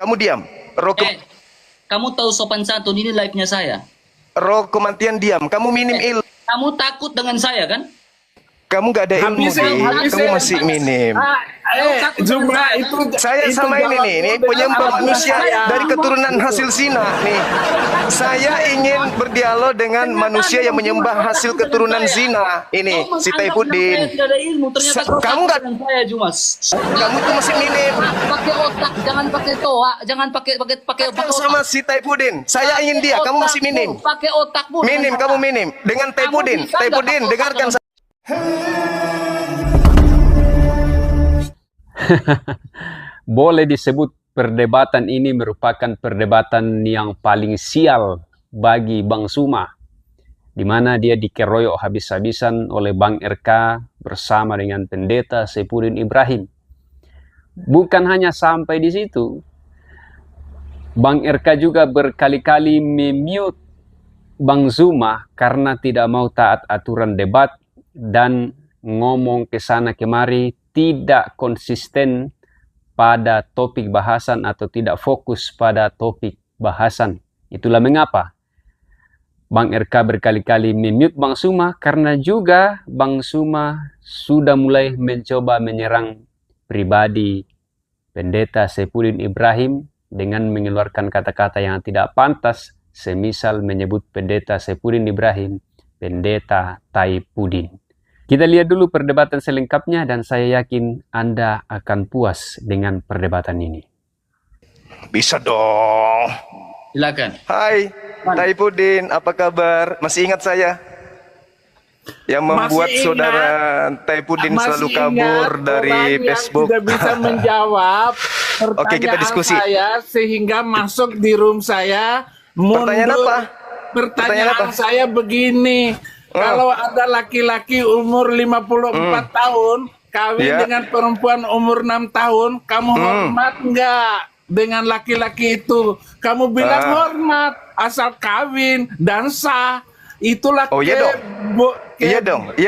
Kamu diam. Roh, ke, Kamu tahu sopan santun, ini live-nya saya. roh kematian diam. Kamu minim ilmu. Kamu takut dengan saya kan? Kamu gak ada ilmu, kamu masih minim. Zuma itu Saya itu sama ini nih, ini penyembah manusia dari keturunan hasil zina nih. Saya ingin berdialog dengan manusia yang menyembah hasil keturunan zina. Ini si Taifuddin. Tidak ada ilmu, ternyata Kamu nggak? dengan saya Jumas. Kamu tuh masih minim. Pakai otak, jangan pakai toa, jangan pakai Sama si Taifuddin. Saya ingin dia, kamu masih minim. Pakai otakmu. Minim, kamu minim. Dengan Taifuddin. Taifuddin, dengarkan saya. Boleh disebut perdebatan ini merupakan perdebatan yang paling sial bagi Bang Suma, di mana dia dikeroyok habis-habisan oleh Bang RK bersama dengan pendeta Saifuddin Ibrahim. Bukan hanya sampai di situ, Bang RK juga berkali-kali memute Bang Zuma karena tidak mau taat aturan debat dan ngomong ke sana kemari, tidak konsisten pada topik bahasan atau tidak fokus pada topik bahasan. Itulah mengapa Bang RK berkali-kali memute Bang Suma, karena juga Bang Suma sudah mulai mencoba menyerang pribadi pendeta Saifuddin Ibrahim dengan mengeluarkan kata-kata yang tidak pantas, semisal menyebut pendeta Saifuddin Ibrahim pendeta Taifuddin. Kita lihat dulu perdebatan selengkapnya dan saya yakin Anda akan puas dengan perdebatan ini. Bisa dong. Silakan. Hai, Taifuddin, apa kabar? Masih ingat saya? Yang membuat saudara Taifuddin selalu kabur dari Facebook. Tidak bisa menjawab pertanyaan Oke, kita diskusi. saya sehingga masuk di room saya. Pertanyaan apa? Pertanyaan saya begini. Kalau ada laki-laki umur 54 tahun kawin dengan perempuan umur 6 tahun, kamu hormat nggak dengan laki-laki itu? Kamu bilang hormat asal kawin dan sah. Itulah iya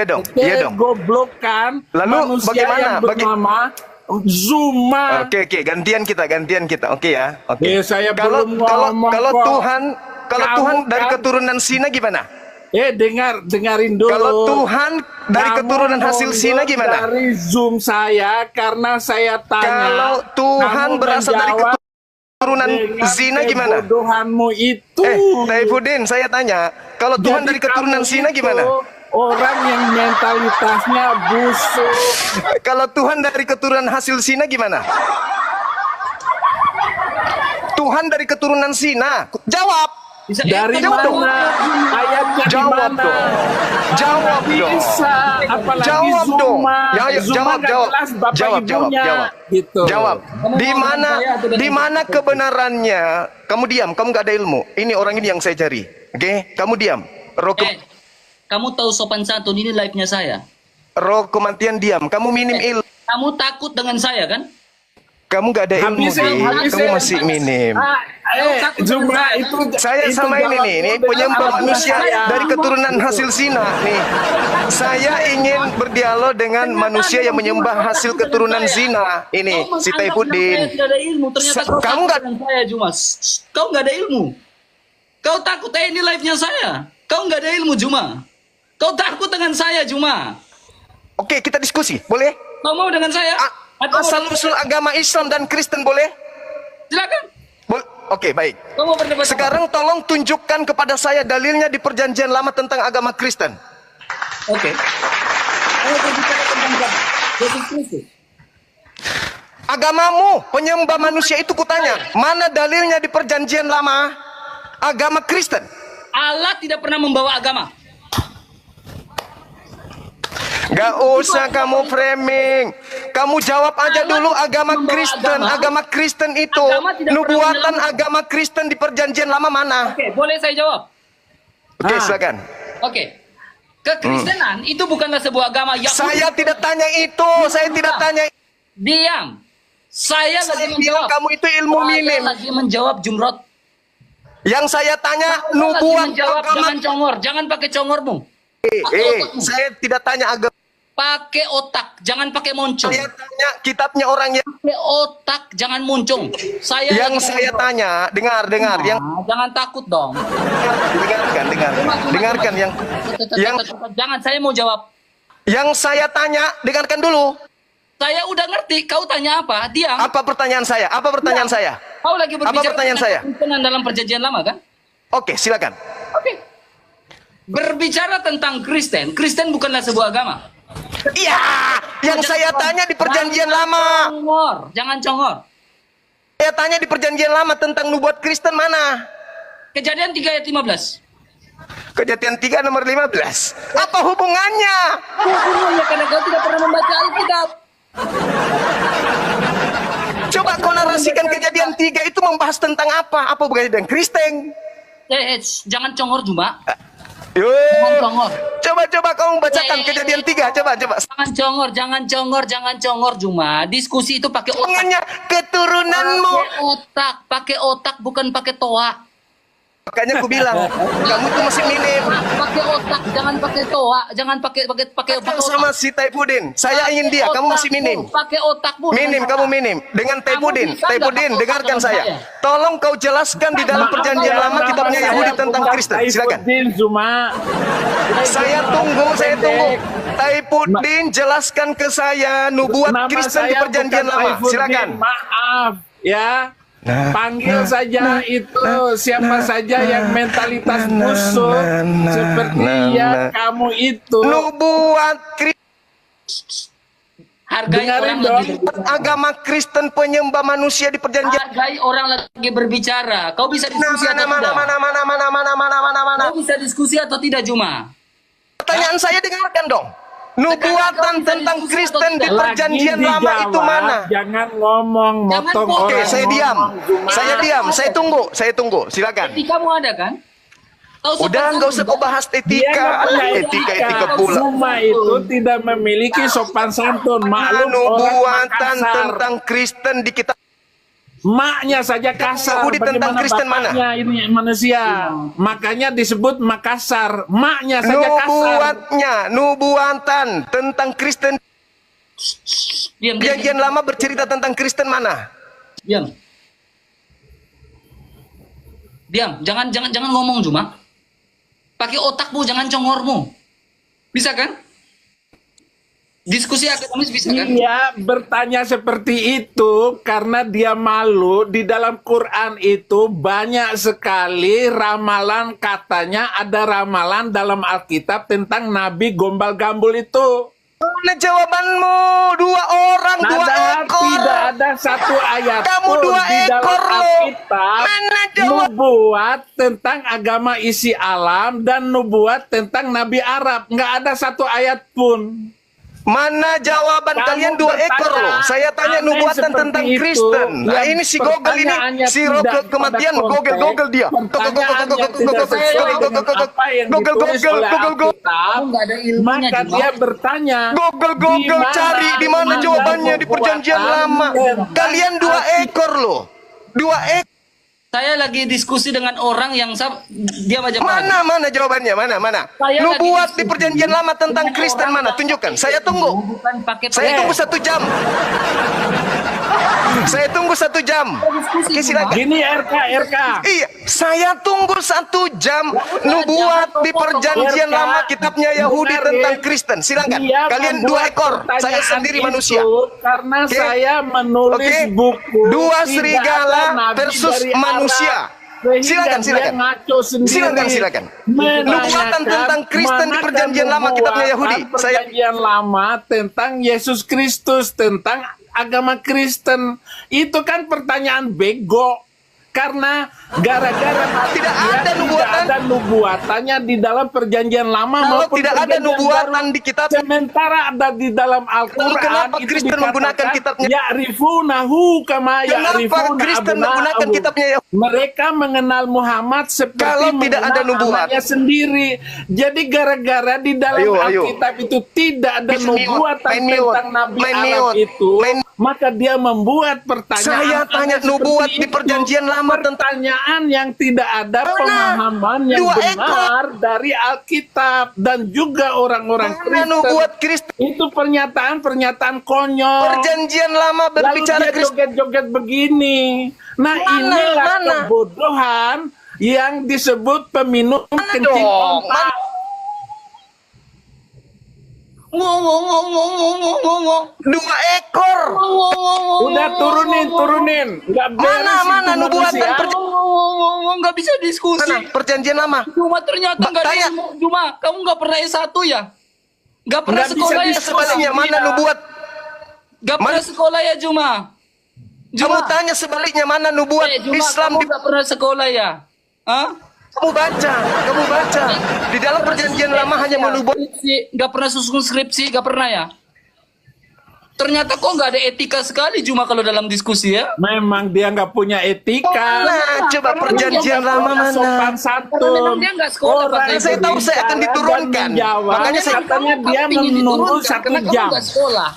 dong. goblokan Lalu manusia bagaimana? yang bernama Zuma. Oke, gantian kita. Oke ya. Oke. Saya Kalau belum ngomong kok. Tuhan Kamu dari kan- keturunan Sina gimana? dengarin dulu. Kalau Tuhan dari Kamu keturunan hasil Sina mundur gimana? Dari Zoom saya karena saya tanya. Kalau Tuhan kamu berasal dari menjawab keturunan dengan Zina gimana? kebodohanmu itu. Taifuddin, saya tanya, kalau Tuhan Jadi dari keturunan kamu Sina itu gimana? Orang yang mentalitasnya busuk. Kalau Tuhan dari keturunan hasil Sina gimana? Tuhan dari keturunan Sina. Jawab. Dari mana? Ayatnya di Jawab mana? dong. Jawab dong. Bisa, apalagi Jawab Zuma. dong. Ya, ayo, Zuma jawab, nggak jawab. jelas bapak Jawab. ibunya. Gitu. Jawab. Di mana kebenarannya? Kamu diam, kamu nggak ada ilmu. Ini orang ini yang saya cari. Oke, kamu diam. Kamu tahu sopan santun, ini live-nya saya. Roh kematian diam. Kamu minim ilmu. Kamu takut dengan saya kan? Kamu nggak ada ilmu, kamu masih minim. Zuma itu Saya sama ini penyembah manusia dari keturunan hasil zina nih. Saya ingin berdialog dengan manusia yang menyembah hasil keturunan zina. Ini si Taifuddin. Tidak ada ilmu, ternyata Kamu nggak? dengan saya Jumas. Kau nggak ada ilmu. Kau takut ini live-nya saya. Kau nggak ada ilmu Juma. Kau takut dengan saya Juma. Oke, kita diskusi, boleh? Kau mau dengan saya? Asal-usul agama Islam dan Kristen boleh? Silakan. Oke, baik. Kau mau berdebat? Sekarang tolong tunjukkan kepada saya dalilnya di Perjanjian Lama tentang agama Kristen. Oke. Ayo berbicara tentang Yesus Kristus. Agamamu, penyembah manusia itu kutanya, mana dalilnya di Perjanjian Lama agama Kristen? Allah tidak pernah membawa agama. Gak usah kamu framing. Kamu jawab aja dulu agama Kristen. Agama Kristen itu nubuatan agama Kristen di Perjanjian Lama mana? Oke, boleh saya jawab? Oke, silakan. Oke. Kekristenan itu bukanlah sebuah agama yang Saya tidak tanya itu. Saya tidak tanya. Diam. Saya lagi menjawab. Kamu itu ilmu minim. Saya lagi menjawab Jumrot. Yang saya tanya Saya lagi nubuat menjawab, agama. jangan congor, jangan pakai congormu. Saya tidak tanya agama. Pakai otak, jangan pakai moncong. Saya tanya kitabnya orang yang Pakai otak, jangan moncong. saya tanya, dengar yang Jangan takut dong. dengarkan yang Jangan, saya mau jawab. yang saya tanya, dengarkan dulu. Saya udah ngerti, kau tanya apa? Diam. Apa pertanyaan saya? Kau lagi berbicara pertanyaan tentang saya? Kristenan dalam perjanjian lama kan? Oke, silakan. Oke. Berbicara tentang Kristen, Kristen bukanlah sebuah agama. Iya, yang saya tanya di perjanjian lama. Jangan congor. Saya tanya di perjanjian lama tentang nubuat Kristen mana? Kejadian 3 ayat 15. Kejadian 3 nomor 15. Apa hubungannya? Hubungannya karena kau tidak pernah membaca Alkitab. Coba kau narasikan kejadian 3 itu membahas tentang apa? Apa hubungannya dengan Kristen? Jangan congor Juma. Yo. Jangan congor. Coba kamu bacakan kejadian 3. Coba. Jangan congor Juma. Diskusi itu pakai otak. Hubungannya keturunanmu. Pakai otak bukan pakai toa. Makanya aku bilang, kamu tuh masih minim. Pakai otak, jangan pakai toa, jangan pakai Sama si Taipudin. Saya ingin dia, kamu masih minim. Pakai otakmu. Minim, kamu minim. Dengan Taipudin. Taipudin, dengarkan saya. Tolong kau jelaskan di dalam perjanjian lama kitabnya Yahudi tentang Kristen. Silakan. Saya tunggu. Taipudin, jelaskan ke saya nubuat Kristen di perjanjian lama. Silakan. Maaf, ya. Panggil saja siapa saja yang mentalitas busuk seperti kamu itu. Nubuat Hargai orang agama Kristen penyembah manusia di perjanjian. Hargai orang lagi berbicara. Kau bisa diskusi atau tidak? Kau bisa diskusi atau tidak, Juma? Pertanyaan saya dengarkan dong. Nubuatan tentang Kristen di perjanjian lama itu mana? Jangan ngomong, motong orang. Oke, saya diam. Saya tunggu. Silakan. Etikamu ada kan? Udah, nggak usah kau bahas etika. Etika pula. Zuma itu tidak memiliki sopan santun. Maklum Nubuatan tentang Kristen di kitab. Maknya saja kasar. Yahudi tentang Kristen mana? Ini manusia. Makanya disebut Makassar. Maknya saja kasar. Nubuatan tentang Kristen. Diam. Perjanjian lama bercerita tentang Kristen mana? Diam. Jangan ngomong Juma. Pakai otakmu, jangan congormu. Bisa kan? Diskusi akademis bisa kan? Iya, bertanya seperti itu karena dia malu. Di dalam Quran itu banyak sekali ramalan, katanya ada ramalan dalam Alkitab tentang Nabi gombal-gambul itu. Mana jawabanmu? 2 orang, 2 ekor. Tidak ada satu ayat Kamu pun 2 di dalam ekor lo. Alkitab Mana jawab? nubuat tentang agama isi alam dan nubuat tentang Nabi Arab. Nggak ada satu ayat pun. Mana jawaban Kamu kalian 2 ekor bertanya, loh. Saya tanya aneh nubuatan seperti tentang itu, Kristen. Nah yang ini si Google ini, pertanyaannya si tidak Roke pada kematian, konteks, Google dia. pertanyaan yang tidak sesuai dengan apa yang ditulis oleh Alkitab, Nggak ada ilmunya, maka Juma. dia bertanya, Google cari di mana ada jawabannya di perjanjian nubuatan lama. tentang Kalian 2 ekor loh. 2 ekor. Saya lagi diskusi dengan orang yang dia baca Mana jawabannya? Mana? Saya Nubuat lagi di perjanjian lama tentang dengan Kristen orang mana? yang Tunjukkan. pakai Saya tunggu. bukan pakai Saya tunggu 1 jam. Saya tunggu 1 jam. Oke, silakan. gini RK. Iya, saya tunggu 1 jam. Nubuat di perjanjian lama kitabnya Yahudi tentang Kristen. Silakan. Dia Kalian 2 membuat ekor. Saya pertanyaan sendiri itu manusia. Karena Oke. saya menulis Oke. buku 2 Tidak serigala ada nabi versus dari manusia. Arab. Sehingga Silakan. dia ngaco sendiri. Silakan. Menanyakan Nubuatan tentang Kristen di manakah perjanjian lama kitabnya Yahudi. nubuatan perjanjian lama tentang Yesus Kristus, tentang agama Kristen. Itu kan pertanyaan bego. Karena gara-gara Tidak dia ada nubuatan. tidak ada nubuatannya di dalam perjanjian lama Kalau maupun tidak ada perjanjian nubuatan baru. di kitab, Sementara ada di dalam Al-Quran. Lalu kenapa itu Kristen dikatakan, menggunakan kitabnya? Ya'rifunahu kama Kenapa ya'rifuna Kristen menggunakan abna'ahum. kitabnya Yahudi? Mereka mengenal Muhammad seperti Kalau tidak ada mengenal nubuat. anaknya sendiri. Jadi gara-gara di dalam Ayo. Alkitab itu tidak ada Bisa nubuatan main mute. tentang Nabi Main Arab mute. itu. Main maka dia membuat pertanyaan. Saya tanya aneh nubuat seperti di perjanjian lama tentang pertanyaan yang tidak ada Mana? pemahaman yang 2 benar dari Alkitab dan juga orang-orang mana Kristen. nubuat Kristen? Itu pernyataan-pernyataan konyol. Perjanjian lama Lalu berbicara dia Kristen. joget-joget begini. Nah, inilah kebodohan yang disebut peminum kencing dong? otak. Ngomong. 2 ekor. Udah turunin. Nggak beres Mana itu nubuatan manusia. perjanjian? Nggak bisa diskusi. Mana perjanjian lama? Cuma ternyata nggak ada Tanya. ilmu. Cuma kamu nggak pernah S1 ya? Nggak pernah Nggak bisa sekolah ya? diskusi. Sebaliknya mana nubuat? Nggak pernah sekolah ya Juma? Kamu tanya sebaliknya mana nubuat Juma, Islam kamu di nggak pernah sekolah ya? Hah? kamu baca. Di dalam perjanjian lama hanya menubuat. Skripsi, nggak pernah susun skripsi, nggak pernah ya? Ternyata kok nggak ada etika sekali Juma kalau dalam diskusi ya? Memang dia nggak punya etika. Nah, coba perjanjian lama Sopan mana? Karena santun. memang dia nggak sekolah, Pak. Orang Saya tahu saya akan berbicara diturunkan. dan menjawab. Makanya saya- katanya Kamu dia pingin menunggu diturunkan 1 karena jam. Kamu nggak sekolah.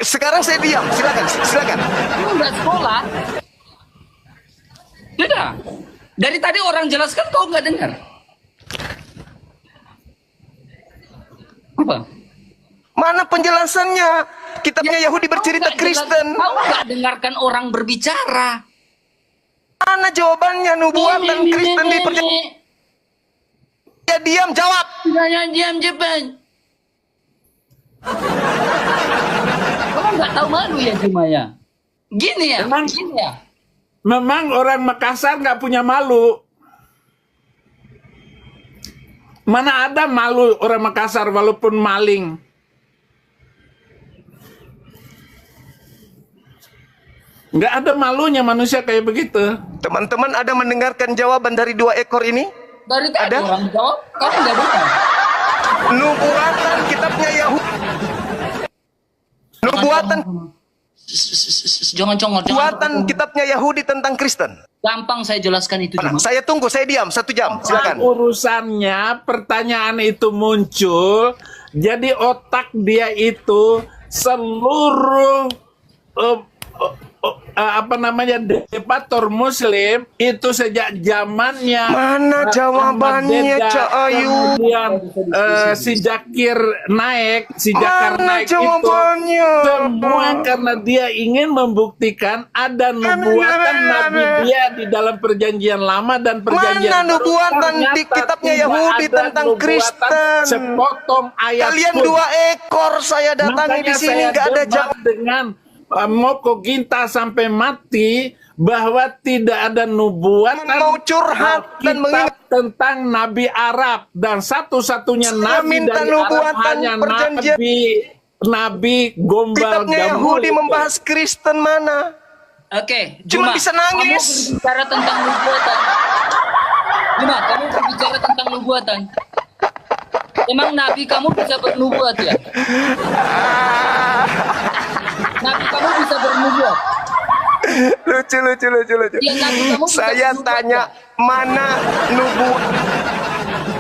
Sekarang saya diam. Silakan. Kamu nggak sekolah. Tidak. Dari tadi orang jelaskan kau nggak dengar. Apa? Mana penjelasannya? Kitabnya Yahudi bercerita Kau nggak jelas- Kristen. Kau nggak dengarkan orang berbicara. Mana jawabannya nubuatan Kristen di perjanjian? Ya diam, jawab. Jangan diam Jepang. Kamu nggak tahu malu ya Juma ya? Gini ya? Emang- Gini ya? Memang orang Makassar nggak punya malu. Mana ada malu orang Makassar walaupun maling. Nggak ada malunya manusia kayak begitu. Teman-teman ada mendengarkan jawaban dari 2 ekor ini? Dari tadi Ada? orang jawab, kamu nggak dengar. Nubuatan kitabnya Yahudi. Nubuatan Jangan congor, Nubuatan kitabnya Yahudi tentang Kristen. Gampang saya jelaskan itu Juma. Saya tunggu, saya diam 1 jam. Silakan. Urusannya pertanyaan itu muncul, jadi otak dia itu seluruh debator Muslim itu sejak zamannya Mana jawabannya, Ahmad Deedat, Cak Ayu? kemudian si Zakir naik, si Jakar Mana naik itu jawabannya? semua karena dia ingin membuktikan ada nubuatan Nabi dia di dalam perjanjian lama dan perjanjian Mana baru. nubuatan di Ternyata kitabnya tidak Yahudi ada tentang nubuatan Kristen? Sepotong ayat Kalian pun. 2 ekor saya datangi di Makanya sini saya nggak ada debat jawab. dengan Moko Ginta sampai mati bahwa tidak ada nubuatan Mau curhat dan kitab mengingat. tentang Nabi Arab dan satu-satunya Saya Nabi minta dari Arab nubuatan hanya perjanjian. Nabi Gombal Kitabnya Gamul Yahudi itu. membahas Kristen mana? Oke, Cuma bisa nangis. Kamu berbicara tentang nubuatan. Juma, kamu berbicara tentang nubuatan. Emang Nabi kamu bisa bernubuat ya? Nabi kamu bisa bernubuat. Lucu. Ya, Nabi kamu bisa Saya bernubuat, tanya ya? mana nubuat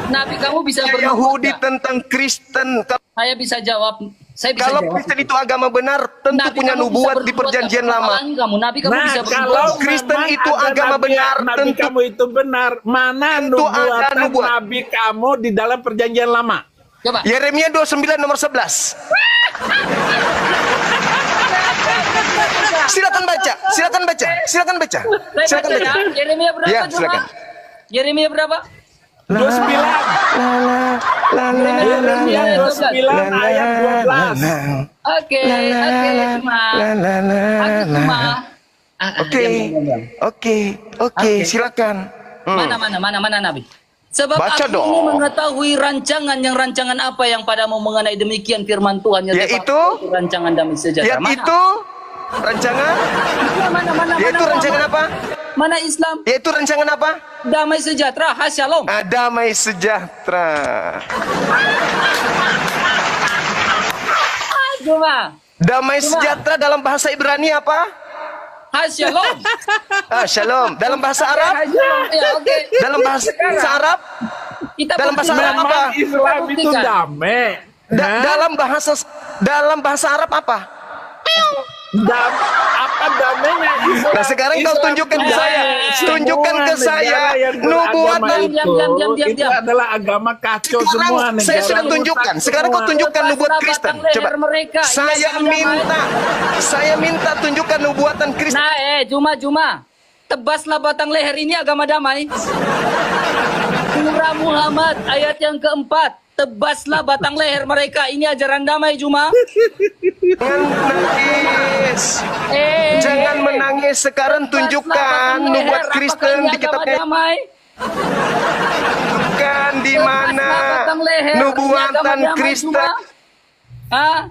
Nabi kamu bisa bernubuat. Yahudi ya? tentang Kristen? Saya bisa jawab. Saya bisa Kalau jawab. Kristen itu agama benar, tentu Nabi punya kamu bisa nubuat di bernubuat, perjanjian apa lama. kesalahan kamu? Nabi kamu Nah, bisa kalau bernubuat. Kristen memang itu ada agama Nabi, benar, Nabi tentu- kamu itu benar. Mana Tentu ada nubuatan nubuat. Nabi kamu di dalam perjanjian lama? Coba. Yeremia 29 nomor 11. Silakan baca. Saya baca ya. Yeremia berapa Ya, Juma? silakan. Yeremia berapa? 29. Yeremia 29 ayat 12. Oke, Juma. Aku Juma. Oke, silakan. Mana Nabi? Sebab Baca aku dong. ini mengetahui rancangan apa yang padamu mengenai demikian firman Tuhan Yaitu? rancangan damai sejahtera. Yaitu rancangan, Mana? yaitu rancangan apa? Mana Islam? Yaitu rancangan apa? Damai sejahtera, Shalom. Damai sejahtera. Cuma, Damai sejahtera dalam bahasa Ibrani apa? Shalom. Shalom. Dalam bahasa Arab? Shalom. Ya, oke. Dalam bahasa Arab? Kita dalam bahasa buktikan. Arab apa? Memang Islam itu Buktikan. damai. Hah? Dalam bahasa Arab apa? Apa damainya Israel? Nah, sekarang kau tunjukkan ke saya. Tunjukkan ke saya nubuatan. Itu adalah agama kacau semua. Sekarang saya sudah negara tunjukkan. rusak Sekarang kau semua. tunjukkan nubuat Kristen. Coba. Saya minta tunjukkan nubuatan Kristen. Nah, Juma. Tebaslah batang leher, ini agama damai. Surah Muhammad ayat yang keempat. Tebaslah batang leher mereka, ini ajaran damai, Juma. Jangan menangis. Jangan menangis. Sekarang tunjukkan nubuat Kristen di kitabnya. Damai. Tunjukkan di mana nubuatan Kristen. Ah,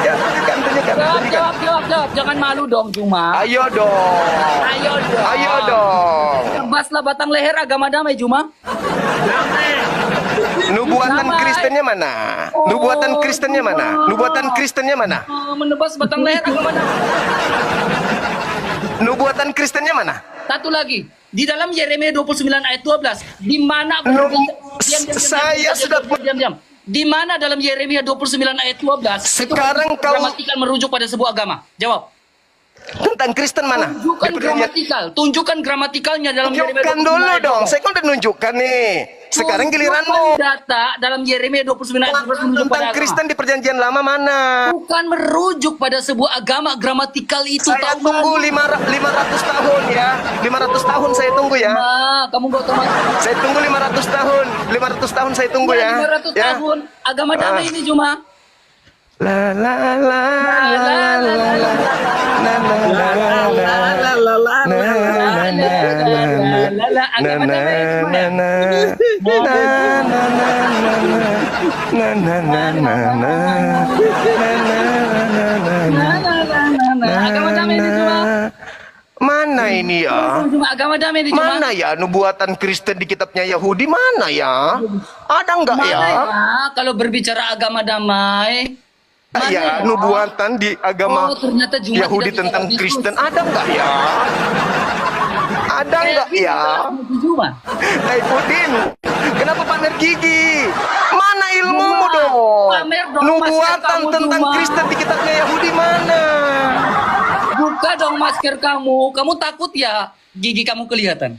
Ya, tunjukkan. jawab. Jangan malu dong, Juma. Ayo dong. Ayo dong. Tebaslah batang leher, agama damai, Juma. Nubuatan Damai. Kristennya mana? Nubuatan Kristennya mana? Nubuatan Kristennya mana? Menebas batang leher, agama damai. Nubuatan Kristennya mana? Satu lagi, di dalam Yeremia 29 ayat 12, di mana diam. Di mana dalam Yeremia 29 ayat 12 Sekarang itu kau- gramatikal merujuk pada sebuah agama? Jawab. Tentang Kristen mana? Tunjukkan gramatikalnya dalam Yeremia Tunjukkan 29 dulu ayat dong. 12. Saya kan udah nunjukkan nih. Sekarang giliranmu. Tunjukkan data dalam Yeremia 29 ayat 12 merujuk pada Tentang agama. Kristen di perjanjian lama mana? Bukan merujuk pada sebuah agama, gramatikal itu. Saya tahu tunggu kan? 500 tahun ya. 500 tahun saya tunggu ya. Nah, kamu gak otomatis. Saya tunggu 500 tahun. 500 tahun saya tunggu ya. 500 Ya. tahun agama damai ini cuma. La la la la la la. Na na na na. Agama damai cuma. Agama damai ini cuma. Mana ini ya? Cuma agama damai ini cuma. Mana ya nubuatan Kristen di kitabnya Yahudi? Mana ya? Ada enggak ya? Mana ya? Kalau berbicara agama damai, mana Ya, nubuatan di agama Oh, ternyata Jumat Yahudi tidak tentang bicara Kristen diskusi. ada enggak ya? Ada enggak ya? Cuma. Taifuddin, kenapa pamer gigi? Mana ilmumu dong? Pamer dong, Nubuatan masker kamu, tentang Juma. Kristen di kitabnya Yahudi mana? Buka dong masker kamu. Kamu takut ya gigi kamu kelihatan?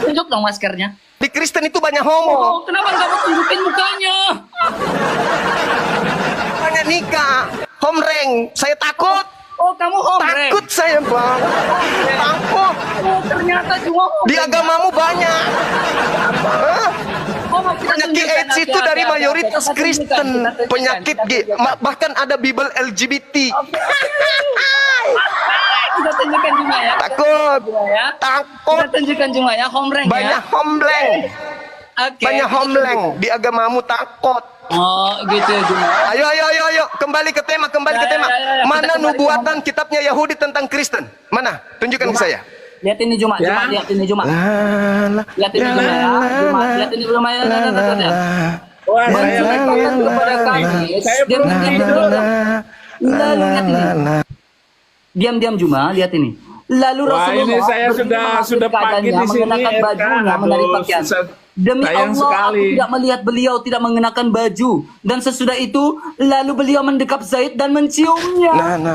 Tunjuk dong maskernya. Di Kristen itu banyak homo, Oh, kenapa kamu tunjukin mukanya? banyak nikah, homreng. Saya takut. Oh, kamu homreng. Takut saya, Bang. Takut. Oh, ternyata cuma homreng. Di agamamu banyak. Hah? Oh, mau kita Penyakit tunjukkan, AIDS itu oke, dari oke, mayoritas oke, kita Kristen. tunjukkan, kita Penyakit tunjukkan. bahkan ada Bible LGBT. Kita tunjukkan cuma ya. Takut. Ya. Takut. Kita tunjukkan cuma ya homreng Banyak ya. homleng. Oke. Banyak homleng. Di agamamu takut. Oh, gitu ya cuma. Ayo. Kembali ke tema, Ya. Mana Kita kembali nubuatan kitabnya Yahudi tentang Kristen? Mana? Tunjukkan ke saya. Lihat ini cuma, Ya. lihat ini cuma. La, Lihat ini cuma ya. Cuma lihat ini belum ya. Wah, saya lagi Menceritakan kepada kami. Saya Diam, belum diam, tidur. diam. Lalu lihat ini. Diam cuma, lihat ini. Lalu Wah, Rasulullah ini saya berdiri sudah pagi keadaannya, di sini, mengenakan Eka. bajunya, menarik Aduh, pakaian. susah. Demi Sayang Allah, sekali. aku tidak melihat beliau tidak mengenakan baju. Dan sesudah itu, lalu beliau mendekap Zaid dan menciumnya. na.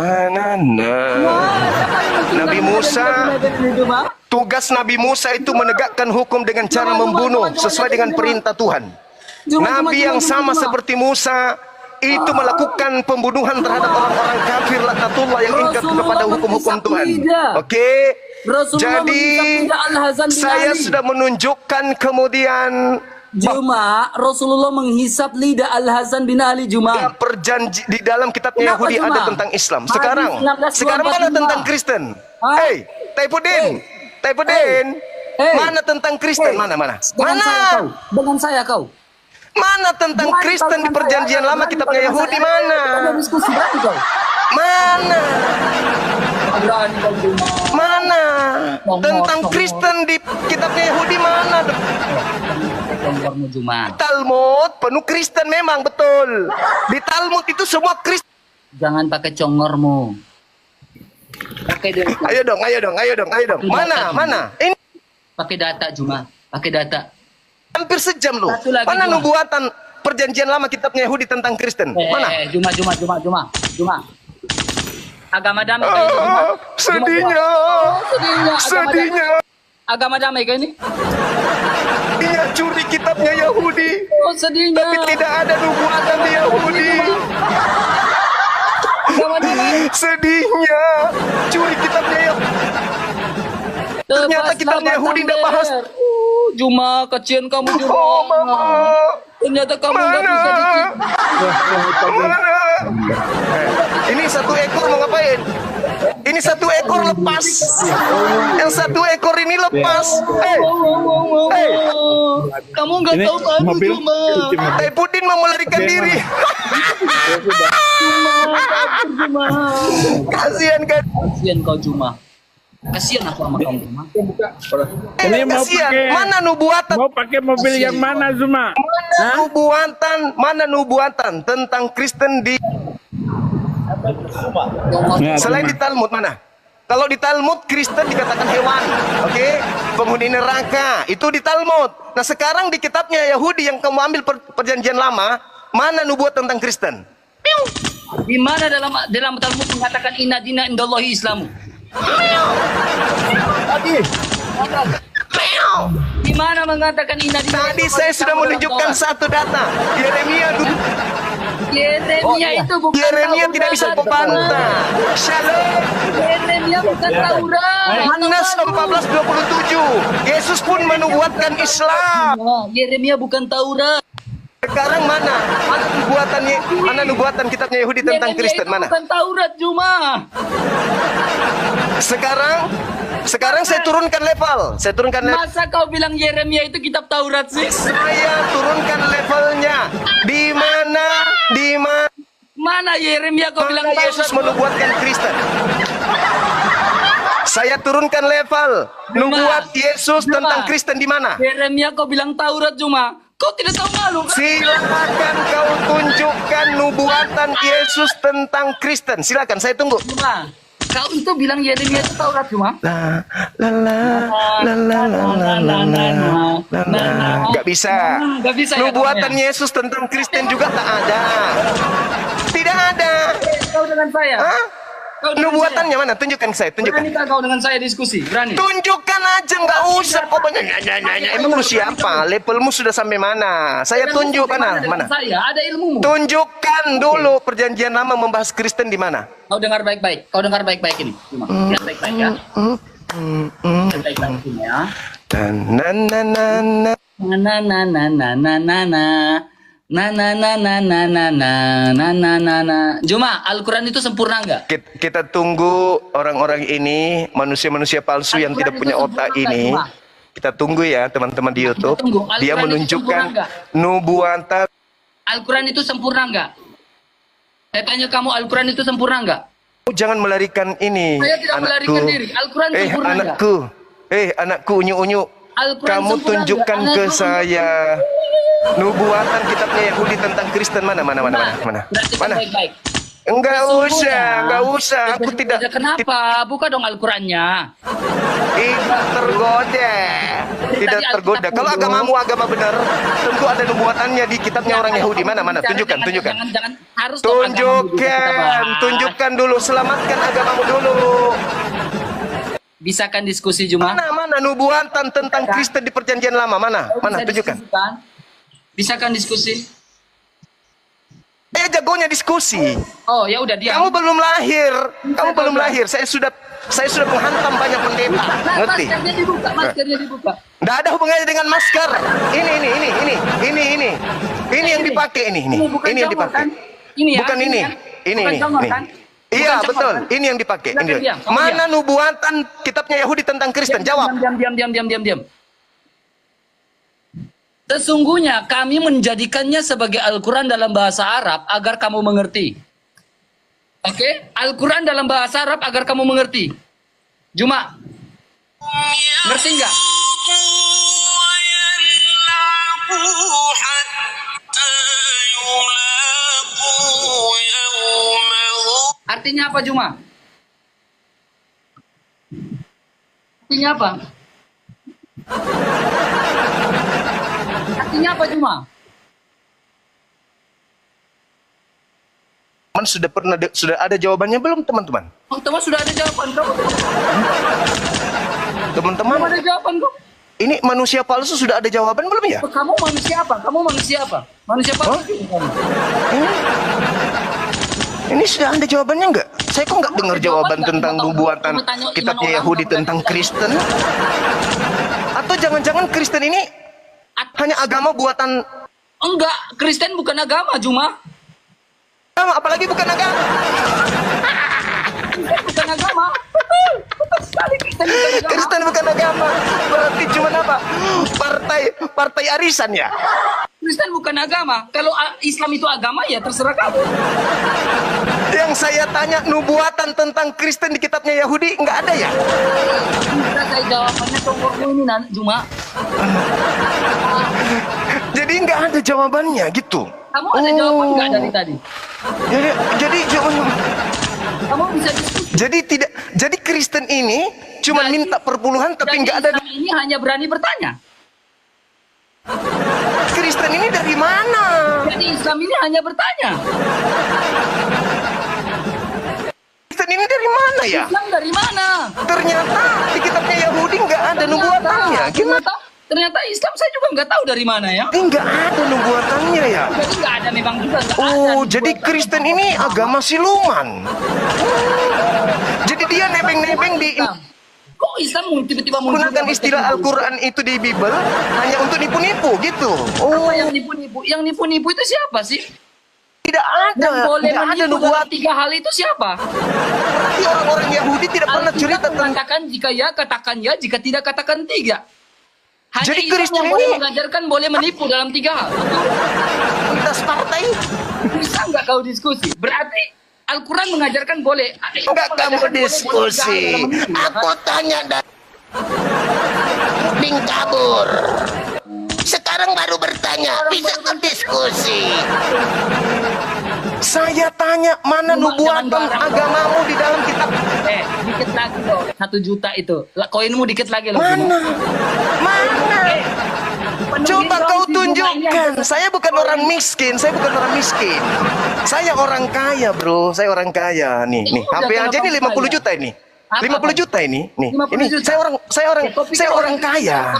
Wah, siapa yang mencium Nabi dan Musa. mengenai ini, Juma? Tugas Nabi Musa itu menegakkan hukum dengan cara membunuh sesuai dengan perintah Tuhan. Nabi yang sama seperti Musa itu melakukan pembunuhan terhadap orang-orang kafir laknatullah yang ingkar kepada hukum-hukum Tuhan. Oke. Rasulullah Jadi menghisap lidah Al-Hasan bin saya Ali. sudah menunjukkan kemudian Juma, Rasulullah menghisap lidah Al-Hasan bin Ali, Juma. perjanji di dalam kitabnya Kenapa Yahudi cuma? ada tentang Islam. Hadis Sekarang 1624. mana tentang Kristen? Hah? Hey, Taifuddin. Hey. Mana tentang Kristen? Hey. Mana? Dengan saya kau. Dengan saya kau. Mana tentang Berani Kristen kau di dengan perjanjian saya. lama Berani kitabnya kau dengan Yahudi saya. mana? Ada diskusi berani kau. Mana? Berani kau, Juma. Mana? Nomor. Tentang Kristen di kitabnya Yahudi mana? Nomormu, Juma. Talmud penuh Kristen memang betul. Di Talmud itu semua Kristen. Jangan pakai congormu. Pakai data. Ayo dong. Mana? Ini Pakai data, Juma. Pakai data. hampir sejam loh. Satu lagi, Mana Juma. nubuatan perjanjian lama kitabnya Yahudi tentang Kristen? Mana? Juma. Juma. Agama damai kayak ini, Juma. Sedihnya. Sedihnya. Sedihnya. Agama damai kayak ini. Dia curi kitabnya Yahudi. Oh, sedihnya. Tapi tidak ada nubuatan di Yahudi. Agama damai. Sedihnya. Curi kitabnya Yahudi. Ternyata kitabnya Yahudi tidak bahas. Juma, kecian kamu Juma. Oh, Mama. Ternyata kamu nggak Mana? bisa Mana? Ini satu ekor mau ngapain? Ini satu ekor lepas. Yang satu ekor ini lepas. Hey, Kamu nggak tahu aku Juma. Pudin mau melarikan diri. Juma. Kasihan kan? Kasian kau Juma. Kasian aku sama kamu Juma. Ini mau Kasihan. pakai Mana nubuatan? mau pakai mobil yang mana Zuma? Mana nubuatan tentang Kristen di Ya, selain di Talmud mana? Kalau di Talmud Kristen dikatakan hewan, oke? Penghuni neraka itu di Talmud. Nah sekarang di kitabnya Yahudi yang kamu ambil perjanjian lama, mana nubuat tentang Kristen? Di mana dalam Talmud mengatakan inna dina indallahi Islamu? Di mana mengatakan inna dina? Tadi saya sudah menunjukkan satu data. Yeremia itu bukan Yeremia Taurat, tidak bisa Juma. membantah. Shalom. Yeremia bukan Taurat. Yohanes 14:27. Yesus pun menubuatkan Islam. Yeremia bukan Taurat. Sekarang mana? Mana nubuatan kitabnya Yahudi tentang Yeremia Kristen itu mana? bukan Taurat Juma. Sekarang saya turunkan level. Masa kau bilang Yeremia itu kitab Taurat sih? Saya turunkan levelnya. Di mana Mana Yeremia kau bilang Taurat? Yesus menubuatkan Kristen? Saya turunkan level. Nubuat Yesus tentang Kristen di mana? Yeremia kau bilang Taurat Juma. Kau tidak tahu malu kan? Silakan kau tunjukkan nubuatan Yesus tentang Kristen. Silakan, saya tunggu. Juma, kau itu bilang Yeremia itu Taurat Juma. Gak bisa. Gak bisa ya, Nubuatan kamu ya? Yesus tentang Kristen juga tak ada. Tidak ada. Kau dengan saya. Hah? Kau dengan Nubuatannya mana? Tunjukkan saya, saya. Berani tunjukkan. tak kau dengan saya diskusi? Berani? Tunjukkan aja, nggak usah kau banyak nanya. Emang lu siapa? Levelmu sudah sampai mana? Saya tunjuk Bagaimana mana? dengan saya? Ada ilmumu. Tunjukkan dulu perjanjian lama membahas Kristen di mana? Kau dengar baik-baik. Kau dengar baik-baik ini. Cuma lihat baik-baik ya. Lihat baik-baik ini ya. Dan na na na na. Na na na na na na na na. Na na na na na na na na na na na. Juma, Al-Quran itu sempurna enggak? Kita tunggu orang-orang ini, manusia-manusia palsu yang tidak punya otak ini. Kita tunggu ya teman-teman di YouTube. tunggu. Dia Al-Quran itu menunjukkan sempurna nggak? nubuatan. Al-Quran itu sempurna enggak? Saya tanya kamu, Al-Quran itu sempurna enggak? Jangan melarikan ini. Saya tidak melarikan diri. Al-Quran sempurna enggak? Anakku unyu-unyu. Al-Quran Kamu sempurna tunjukkan enggak? ke Anakku saya nubuatan kitabnya Yahudi tentang Kristen mana? Berarti Mana? baik-baik. Enggak Sesungguhnya, usah. Aku tidak Kenapa? Buka dong Al-Qurannya. tergoda. Tidak tergoda. Kalau agamamu agama benar, tentu ada nubuatannya di kitabnya orang Yahudi. Mana? Tunjukkan. Jangan harus dong agamamu juga kita bahas. Tunjukkan dulu. Selamatkan agamamu dulu. Bisakan diskusi Juma? Mana nubuatan tentang Kristen di perjanjian lama? Mana? Bisa Tunjukkan. diskusikan? Bisakan diskusi? Jagonya diskusi. Oh, ya udah diam. Kamu belum lahir. Saya sudah menghantam banyak pendeta. Ngerti? Maskernya dibuka. Nggak ada hubungannya dengan masker. Ini yang dipakai ini. Ini yang dipakai. Ini ya. Bukan ini. Ini. Iya, Bukan betul. congor, kan? Ini yang dipakai. Silakan diam, kamu Mana nubuatan kitabnya Yahudi tentang Kristen? Jawab. Diam. Sesungguhnya kami menjadikannya sebagai Al-Quran dalam bahasa Arab agar kamu mengerti. Oke? Al-Quran dalam bahasa Arab agar kamu mengerti. Juma. Ngerti nggak? Artinya apa Juma? Artinya apa? Artinya apa Juma? Sudah ada jawabannya belum teman-teman? Teman-teman sudah ada jawaban kok. Teman-teman, Belum ada jawaban kok. ini manusia palsu sudah ada jawaban belum ya? Kamu manusia apa? Kamu manusia apa? Manusia palsu kamu. Ini sudah ada jawabannya nggak? Saya kok nggak dengar jawaban tentang nubuatan kitabnya Yahudi tentang Kristen? Atau jangan-jangan Kristen ini hanya agama buatan? Enggak, Kristen bukan agama, Juma. Apalagi bukan agama. Bukan agama. Betul sekali, Kristen bukan agama. Kristen bukan agama. Berarti cuma apa? Partai arisan ya? Kristen bukan agama. Kalau Islam itu agama ya terserah kamu. Yang saya tanya nubuatan tentang Kristen di kitabnya Yahudi nggak ada ya? Bisa saya jawabannya tongkormu ini Juma. Jadi nggak ada jawabannya gitu. Kamu ada jawaban nggak dari tadi? Jadi jawabannya. Kamu bisa diskusi. Jadi Kristen ini cuma minta perpuluhan tapi nggak ada. Islam ini hanya berani bertanya. Kristen ini dari mana? Jadi Islam ini hanya bertanya. Kristen ini dari mana ya? Islam dari mana? Ternyata di kitabnya Yahudi nggak ada nubuatannya. Gimana? Ternyata Islam saya juga nggak tahu dari mana ya. Nggak ada nubuatannya ya. Jadi nggak ada memang juga nggak ada. Oh, jadi Kristen ini agama siluman. Jadi dia nebeng-nebeng di Kok Islam tiba-tiba muncul gunakan istilah Al-Quran itu di Bible hanya untuk nipu-nipu gitu. Apa yang nipu-nipu? Yang nipu-nipu itu siapa sih? Tidak ada. Yang boleh Tidak ada menipu dalam nubuat. 3 hal itu siapa? Berarti orang-orang Yahudi tidak pernah Alkitab cerita tentang. mengatakan jika ya katakan ya, jika tidak katakan 3. Hanya Jadi Islam Kristen yang boleh ini mengajarkan boleh menipu dalam 3 hal. lintas partai. Bisa nggak kau diskusi? Berarti Al-Quran mengajarkan boleh. Enggak kamu diskusi. Aku tanya dan Bing kabur. Sekarang baru bertanya. Bisa berdiskusi. Saya tanya mana nubuatan agamamu di dalam kitab. Dikit lagi loh. 1 juta itu. Koinmu dikit lagi loh. Mana? Mana? Coba kau tunjukkan. Saya bukan orang miskin. Saya bukan orang miskin. Saya orang kaya, bro. Saya orang kaya. Nih. HP aja ini 50 juta ini. 50 juta ini. Nih. Ini saya orang kaya.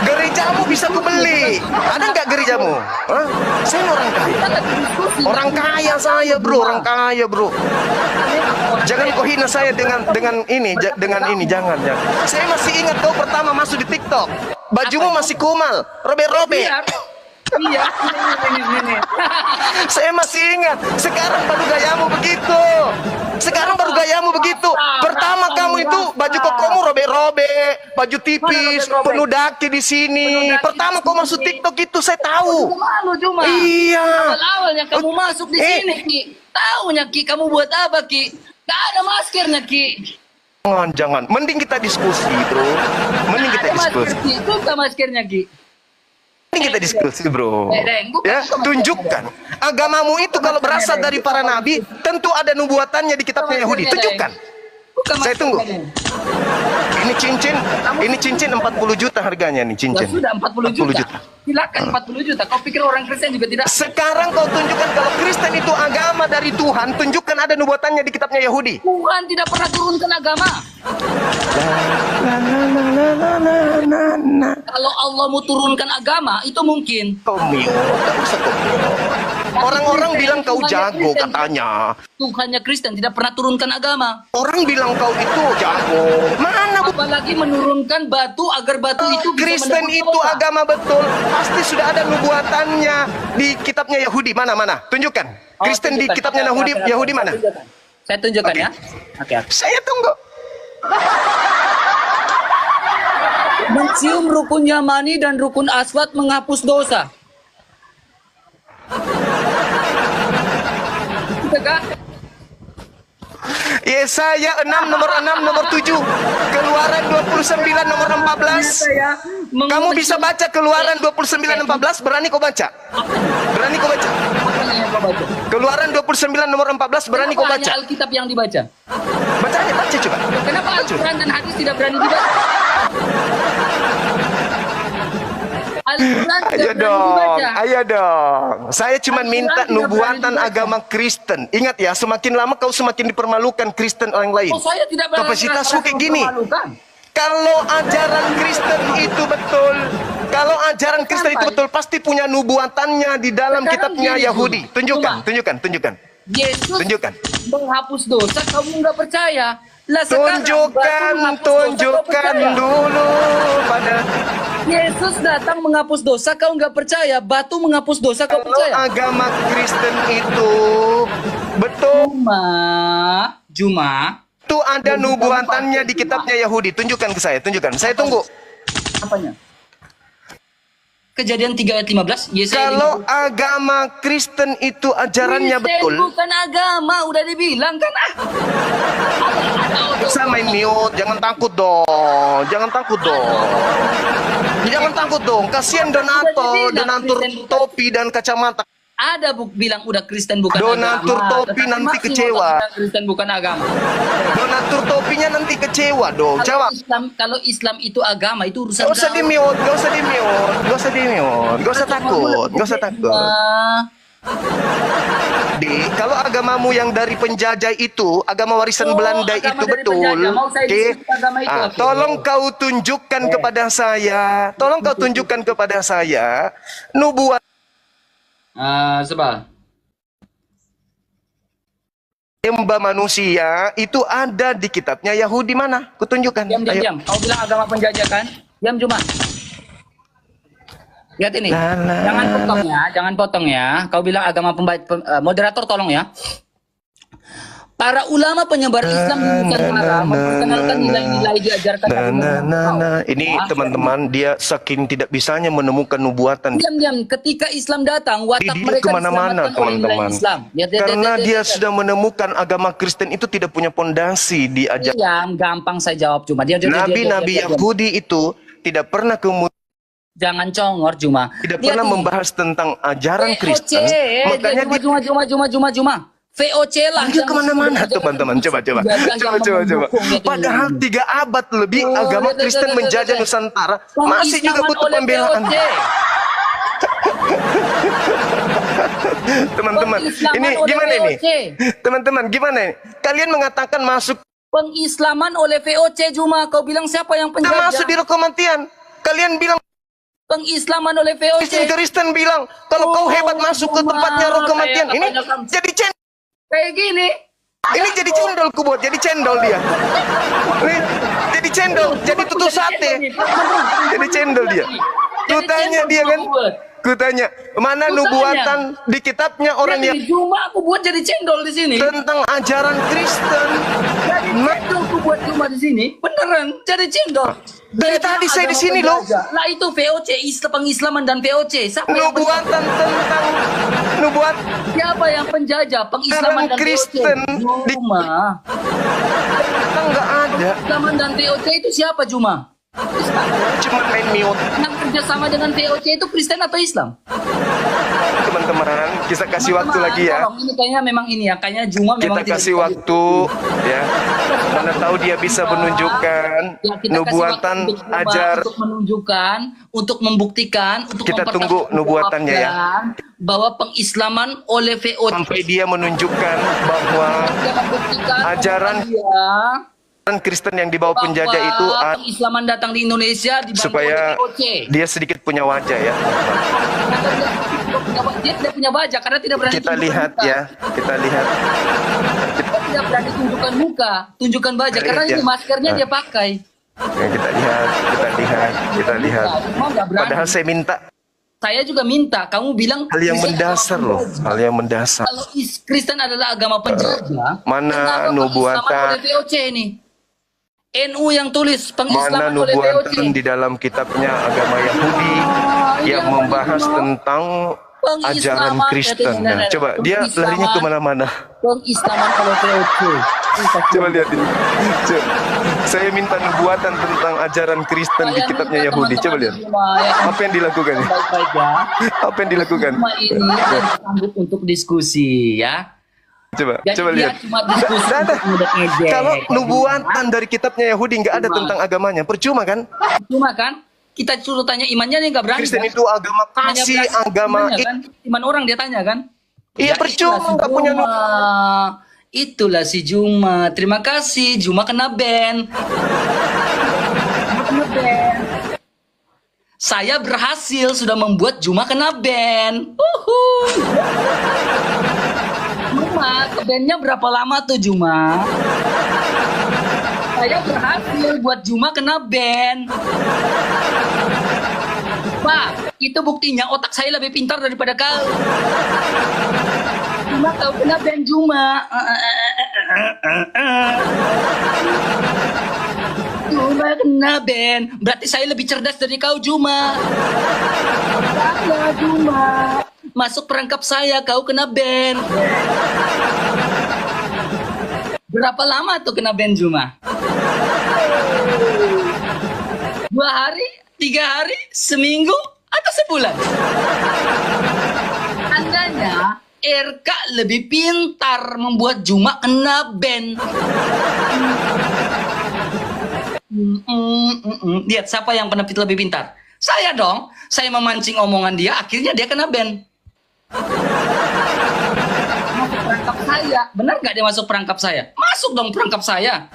Gerejamu bisa kubeli. Ada nggak gerejamu? Hah? Saya orang kaya. Orang kaya saya, bro. Orang kaya, bro. Jangan kau hina saya dengan ini, jangan. Saya masih ingat kau pertama masuk di TikTok. Bajumu masih kumal, robek-robek. Iya. Ini. Saya masih ingat. Sekarang baru gayamu begitu. Pertama kamu itu baju kokomu robek-robek, baju tipis, penuh daki di sini. Pertama kau masuk TikTok itu saya tahu. Malu cuma. Iya. Awal-awalnya kamu masuk di sini, Ki. Taunya Ki, kamu buat apa, Ki? Gak ada maskernya, Ki. Jangan. Mending kita diskusi, bro. Mending kita diskusi. Buka maskernya, Ki. Mending kita diskusi, bro. Buka Ya, tunjukkan. Agamamu itu kalau berasal dari para nabi, tentu ada nubuatannya di kitabnya Yahudi. Tunjukkan. Saya tunggu. Ini cincin 40 juta harganya nih cincin. Ya sudah 40 juta. Silakan 40 juta. Kau pikir orang Kristen juga tidak? Sekarang kau tunjukkan kalau Kristen itu agama dari Tuhan, tunjukkan ada nubuatannya di kitabnya Yahudi. Tuhan tidak pernah turunkan agama. Kalau Allah mau turunkan agama, itu mungkin. Kau mute, tak usah kau mute. Orang-orang bilang kau jago katanya. Tuhannya Kristen tidak pernah turunkan agama. Orang bilang kau itu jago. Mana Apalagi menurunkan batu agar batu itu bisa Kristen menembus itu kota. agama betul. Pasti sudah ada nubuatannya di kitabnya Yahudi. Mana? Tunjukkan. Kristen di Tunjukkan. kitabnya Yahudi mana? Saya tunjukkan Oke. ya. Oke. Saya tunggu. Mencium rukun Yamani dan rukun Aswad menghapus dosa. Kan? Yesaya 6 nomor 6 nomor 7. Keluaran 29 nomor 14. Kamu bisa baca Keluaran 29 14, berani kau baca? Berani kau baca? Keluaran 29 nomor 14, berani kau baca? Hanya Alkitab yang dibaca. Baca coba. Kenapa Al-Quran dan hadis tidak berani dibaca? Al-Quran tidak Ayo berani dong, dibaca. ayo dong. Saya cuma Al-Quran minta tidak nubuatan berani dibaca. agama Kristen. Ingat ya, semakin lama kau semakin dipermalukan Kristen orang lain. Oh, saya tidak berani Kapasitasmu kayak gini. mempermalukan. Kalau ajaran Kristen itu betul, kalau ajaran Kristen itu betul, pasti punya nubuatannya di dalam Sekarang kitabnya gini, Yahudi. Cuma. Tunjukkan, Cuma. tunjukkan. Yesus Tunjukkan. menghapus dosa, kamu nggak percaya. Lah sekarang batu menghapus dosa, kau Tunjukkan percaya. dulu pada Yesus datang menghapus dosa, kau nggak percaya. Batu menghapus dosa, kau kalau percaya. agama Kristen itu betul. Juma, Itu ada nubuatannya di kitabnya Yahudi. Tunjukkan ke saya, tunjukkan. Saya tunggu. apanya? Kejadian 3 ayat 15. Yesaya Kalau agama Kristen itu ajarannya Kristen betul, bukan agama, udah dibilang kan bisa main mute. Jangan takut dong. Jangan takut dong. Jangan takut dong. Kasihan donatur topi dan kacamata. Ada bilang udah Kristen bukan Donatur agama. topi Tetapi nanti masih kecewa. mau bilang Kristen bukan agama. Donatur topinya nanti kecewa dong. Jawab. Kalau Islam itu agama, itu urusan Gak usah kau. di mute, gak usah di mute, gak usah di mute, gak usah takut, gak usah takut. Kalau agamamu yang dari penjajah itu, agama warisan Belanda agama itu dari betul, penjajah. Mau saya oke? disebut agama itu, oke. Tolong kau tunjukkan kepada saya, tolong kau tunjukkan kepada saya, nubuat Sebab menyembah manusia itu ada di kitabnya Yahudi mana? Kutunjukkan. diam. Kau bilang agama penjajah kan? Diam cuma. Lihat ini. Jangan potong ya. Kau bilang agama moderator tolong ya. Para ulama penyebar Islam di Nusantara memperkenalkan nilai-nilai diajarkan Ini teman-teman, dia saking tidak bisanya menemukan nubuatan. Diam. Ketika Islam datang, watak Dia mereka kemana-mana, diselamatkan oleh nilai teman-teman. Islam. Karena dia sudah menemukan agama Kristen itu tidak punya pondasi di ajaran. Diam, gampang saya jawab cuma. Nabi-nabi Yahudi itu tidak pernah kemudian Jangan congor cuma. tidak pernah membahas tentang ajaran Kristen. Makanya dia Cuma. VOC lah. dia kemana-mana, teman-teman. Coba. Padahal 3 abad lebih agama Kristen menjajah Nusantara, masih juga butuh pembelaan. Teman-teman, ini gimana ini? Teman-teman, gimana ini? Kalian mengatakan masuk Pengislaman oleh VOC cuma. Kau bilang siapa yang kita penjajah? masuk di Rokomantian. Kalian bilang Pengislaman oleh VOC. Kristen bilang kalau kau hebat masuk ke tempatnya Rokomantian. Ini jadi Kayak gini. ini jadi cendol kubuat, jadi cendol dia. Nih, jadi cendol, jadi tutus sate. Jadi cendol dia. Kutanya dia kan. Kutanya, mana nubuatan di kitabnya orang yang Cuma aku buat jadi cendol di sini. tentang ajaran Kristen? Jadi cendol aku buat cuma di sini. Beneran jadi cendol. Dari tadi saya di sini loh. Lah itu VOC, pengislaman dan VOC. Siapa yang Nubuatan tentang nubuat Siapa yang penjajah pengislaman dan Kristen VOC? Juma. nggak ada. Pengislaman dan VOC itu siapa Juma? Cuma main mute. Yang kerjasama dengan VOC itu Kristen atau Islam? Teman-teman, kita kasih waktu Teman-teman, lagi ya. tolong, ini kayaknya memang ini ya. Kayaknya Juma memang Kita kasih waktu ya. Mana tahu dia bisa menunjukkan Ya, kita kasih nubuatan waktu untuk Juma ajar. untuk menunjukkan, untuk membuktikan, untuk Kita tunggu mempertanggungjawabkan nubuatannya ya. bahwa pengislaman oleh VOC Sampai dia menunjukkan bahwa dia membuktikan ajaran Kristen yang dibawa penjajah itu pengislaman datang di Indonesia dibantu supaya oleh VOC. dia sedikit punya wajah ya. Dia tidak punya wajah karena tidak berani Kita tunjukkan lihat muka. ya, kita lihat. Dia tidak berani tunjukkan muka, tunjukkan wajah Kita karena lihat ini ya. maskernya dia pakai. Ya, kita lihat. Cuma nggak berani. Padahal saya minta Saya juga minta kamu bilang hal yang Kristen mendasar agama loh, penjajah. hal yang mendasar. Kalau Kristen adalah agama penjajah, Mana kenapa nubuatan- pengislaman oleh VOC ini? NU yang tulis Mana pengislaman oleh VOC. nubuatan di dalam kitabnya agama Yahudi yang membahas tentang ajaran Kristen. Nah, coba dia larinya kemana-mana. Pengislaman oleh VOC. Coba lihat ini. Coba. Saya minta nubuatan tentang ajaran Kristen di kitabnya Yahudi. Coba lihat. Apa yang dilakukan? Baik-baik ya. Apa yang dilakukan? Cuma ini yang sanggup untuk diskusi ya. Coba, Jadi coba dia lihat. cuma diskusi Nggak ada. untuk ngejek. Kalau nubuatan dari kitabnya Yahudi nggak ada tentang agamanya, percuma kan? Cuma kan Kita suruh tanya imannya, dia nggak berani. Kristen kan? itu agama Hanya kasih, berani agama imannya, kan? Iman orang dia tanya kan? Iya, percuma, itulah si nggak punya Juma. Itulah si Juma. Terima kasih, Juma kena ban. Juma kena ban. Saya berhasil sudah membuat Juma kena ban. Juma, ke bandnya berapa lama tuh Juma? Saya berhasil buat Juma kena ban. Pak, itu buktinya otak saya lebih pintar daripada kau. Juma, kau kena ban Juma. Juma kena ban. Berarti saya lebih cerdas dari kau Juma. Saya Juma. Masuk perangkap saya, kau kena ban. Berapa lama tuh kena ban Juma? 2 hari? 3 hari? Seminggu? Atau sebulan? Tandanya RK lebih pintar membuat Juma kena ban. Lihat siapa yang lebih pintar? Saya dong. Saya memancing omongan dia, akhirnya dia kena ban. Masuk perangkap saya. Benar nggak dia masuk perangkap saya? Masuk dong perangkap saya.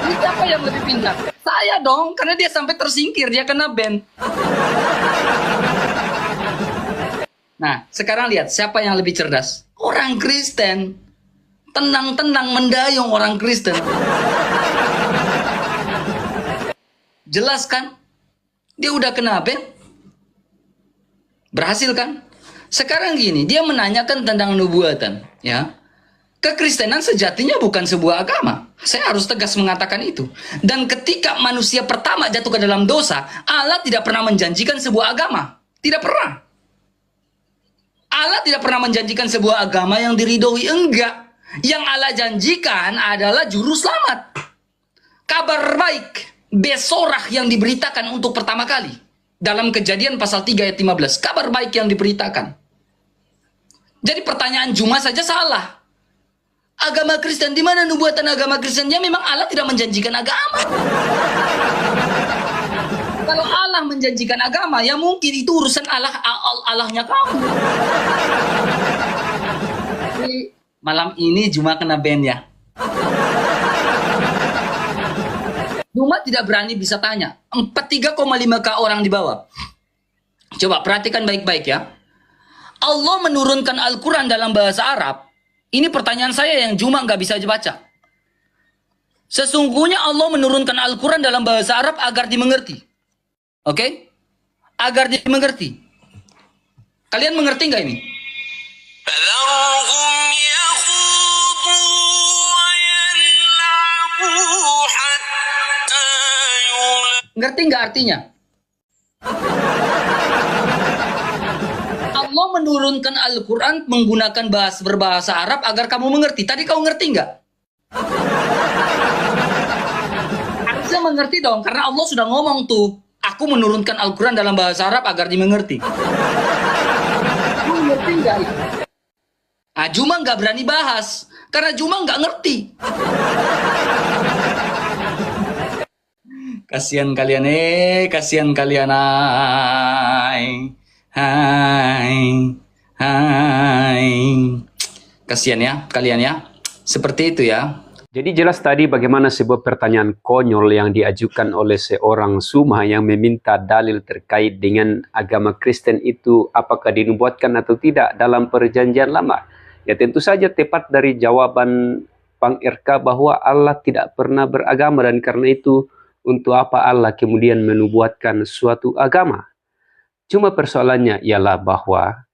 Ini siapa yang lebih pintar? Saya dong, karena dia sampai tersingkir, dia kena ban. Nah, sekarang lihat siapa yang lebih cerdas? Orang Kristen. Tenang-tenang mendayung orang Kristen. Jelas kan? Dia udah kena ban. Berhasil kan? Sekarang gini, dia menanyakan tentang nubuatan, ya. Kekristenan sejatinya bukan sebuah agama. Saya harus tegas mengatakan itu. Dan ketika manusia pertama jatuh ke dalam dosa, Allah tidak pernah menjanjikan sebuah agama. Tidak pernah. Allah tidak pernah menjanjikan sebuah agama yang diridhoi, enggak. Yang Allah janjikan adalah juru selamat. Kabar baik, besorah yang diberitakan untuk pertama kali. Dalam Kejadian pasal 3 ayat 15. Kabar baik yang diberitakan. Jadi pertanyaan Juma saja salah. Agama Kristen, di mana nubuatan agama Kristennya? Memang Allah tidak menjanjikan agama. Kalau Allah menjanjikan agama, ya mungkin itu urusan Allahnya kamu. Jadi, malam ini Juma kena ban ya. Juma tidak berani bisa tanya. 3,5K orang di bawah. Coba perhatikan baik-baik ya. Allah menurunkan Al-Quran dalam bahasa Arab. Ini pertanyaan saya yang Juma nggak bisa dibaca. Sesungguhnya Allah menurunkan Al-Quran dalam bahasa Arab agar dimengerti. Oke? Agar dimengerti. Kalian mengerti nggak ini? Ngerti nggak artinya? Allah menurunkan Al-Quran menggunakan berbahasa Arab agar kamu mengerti. Tadi kau ngerti nggak? Harusnya mengerti dong, karena Allah sudah ngomong tuh. Aku menurunkan Al-Quran dalam bahasa Arab agar dimengerti. Kamu ngerti nggak? Nah, Juma nggak berani bahas, karena Juma nggak ngerti. Kasihan kalian, kasihan kalian, hai. Kasihan ya, kalian ya. Seperti itu ya. Jadi jelas tadi bagaimana sebuah pertanyaan konyol yang diajukan oleh seorang Suma yang meminta dalil terkait dengan agama Kristen itu apakah dinubuatkan atau tidak dalam perjanjian lama. Ya tentu saja tepat dari jawaban Bang RK bahwa Allah tidak pernah beragama dan karena itu untuk apa Allah kemudian menubuatkan suatu agama. Cuma persoalannya ialah bahwa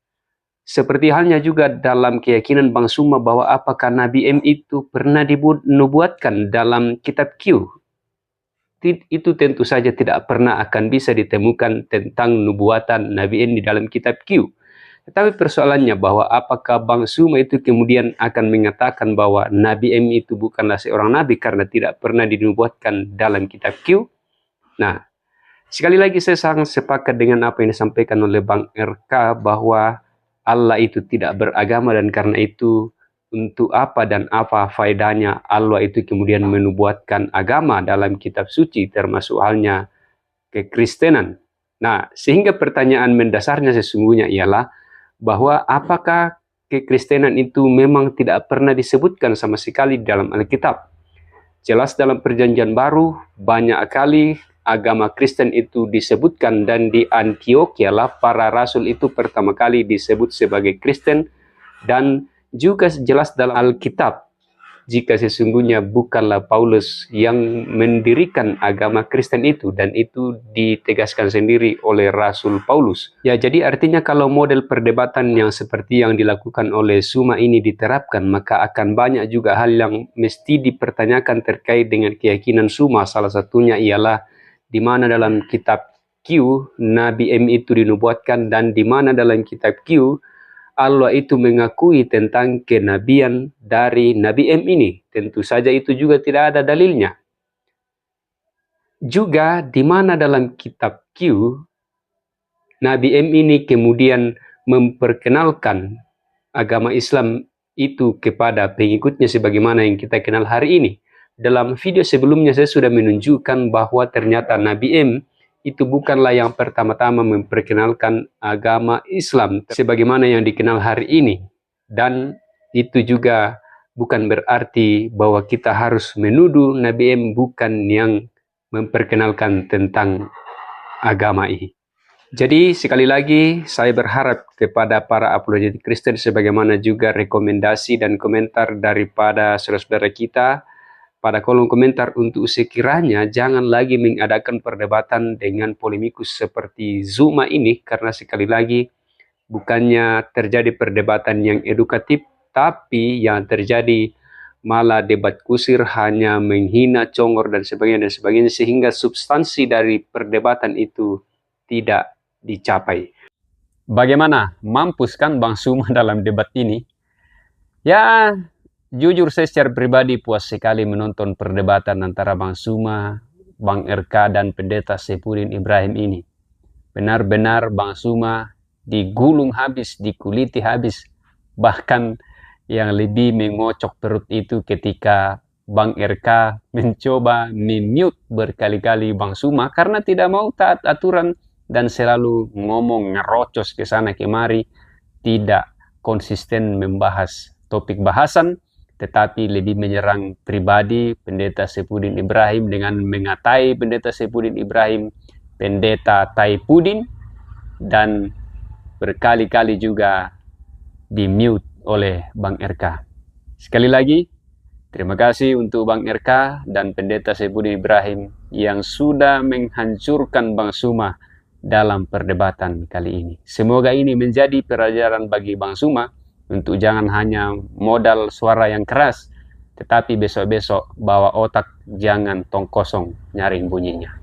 seperti halnya juga dalam keyakinan Bang Suma bahwa apakah Nabi M itu pernah dinubuatkan dalam kitab Q. Itu tentu saja tidak pernah akan bisa ditemukan tentang nubuatan Nabi M di dalam kitab Q. Tetapi persoalannya bahwa apakah Bang Suma itu kemudian akan mengatakan bahwa Nabi M itu bukanlah seorang nabi karena tidak pernah dinubuatkan dalam kitab Q. Nah, sekali lagi saya sangat sepakat dengan apa yang disampaikan oleh Bang RK bahwa Allah itu tidak beragama dan karena itu untuk apa dan apa faedahnya Allah itu kemudian menubuatkan agama dalam kitab suci termasuk halnya kekristenan. Nah, sehingga pertanyaan mendasarnya sesungguhnya ialah bahwa apakah kekristenan itu memang tidak pernah disebutkan sama sekali dalam Alkitab? Jelas dalam Perjanjian Baru banyak kali agama Kristen itu disebutkan, dan di Antioquia lah para rasul itu pertama kali disebut sebagai Kristen, dan juga jelas dalam Alkitab jika sesungguhnya bukanlah Paulus yang mendirikan agama Kristen itu, dan itu ditegaskan sendiri oleh Rasul Paulus. Ya, jadi artinya kalau model perdebatan yang seperti yang dilakukan oleh Suma ini diterapkan, maka akan banyak juga hal yang mesti dipertanyakan terkait dengan keyakinan Suma. Salah satunya ialah di mana dalam kitab Q Nabi M itu dinubuatkan, dan di mana dalam kitab Q Allah itu mengakui tentang kenabian dari Nabi M ini. Tentu saja itu juga tidak ada dalilnya. Juga di mana dalam kitab Q Nabi M ini kemudian memperkenalkan agama Islam itu kepada pengikutnya sebagaimana yang kita kenal hari ini. Dalam video sebelumnya saya sudah menunjukkan bahwa ternyata Nabi M itu bukanlah yang pertama-tama memperkenalkan agama Islam sebagaimana yang dikenal hari ini. Dan itu juga bukan berarti bahwa kita harus menuduh Nabi M bukan yang memperkenalkan tentang agama ini. Jadi sekali lagi saya berharap kepada para apologetik Kristen sebagaimana juga rekomendasi dan komentar daripada saudara-saudara kita pada kolom komentar untuk sekiranya jangan lagi mengadakan perdebatan dengan polemikus seperti Zuma ini, karena sekali lagi bukannya terjadi perdebatan yang edukatif, tapi yang terjadi malah debat kusir, hanya menghina, congor dan sebagainya, sehingga substansi dari perdebatan itu tidak dicapai. Bagaimana? Mampus kan Bang Suma dalam debat ini? Ya, jujur saya secara pribadi puas sekali menonton perdebatan antara Bang Suma, Bang RK, dan Pendeta Saipudin Ibrahim ini. Benar-benar Bang Suma digulung habis, dikuliti habis. Bahkan yang lebih mengocok perut itu ketika Bang RK mencoba memute berkali-kali Bang Suma karena tidak mau taat aturan dan selalu ngomong ngerocos ke sana kemari, tidak konsisten membahas topik bahasan, tetapi lebih menyerang pribadi Pendeta Saipudin Ibrahim dengan mengatai Pendeta Saipudin Ibrahim pendeta Taipudin, dan berkali-kali juga di-mute oleh Bang RK. Sekali lagi, terima kasih untuk Bang RK dan Pendeta Saipudin Ibrahim yang sudah menghancurkan Bang Suma dalam perdebatan kali ini. Semoga ini menjadi pelajaran bagi Bang Suma untuk jangan hanya modal suara yang keras, tetapi besok-besok bawa otak, jangan tong kosong nyaring bunyinya.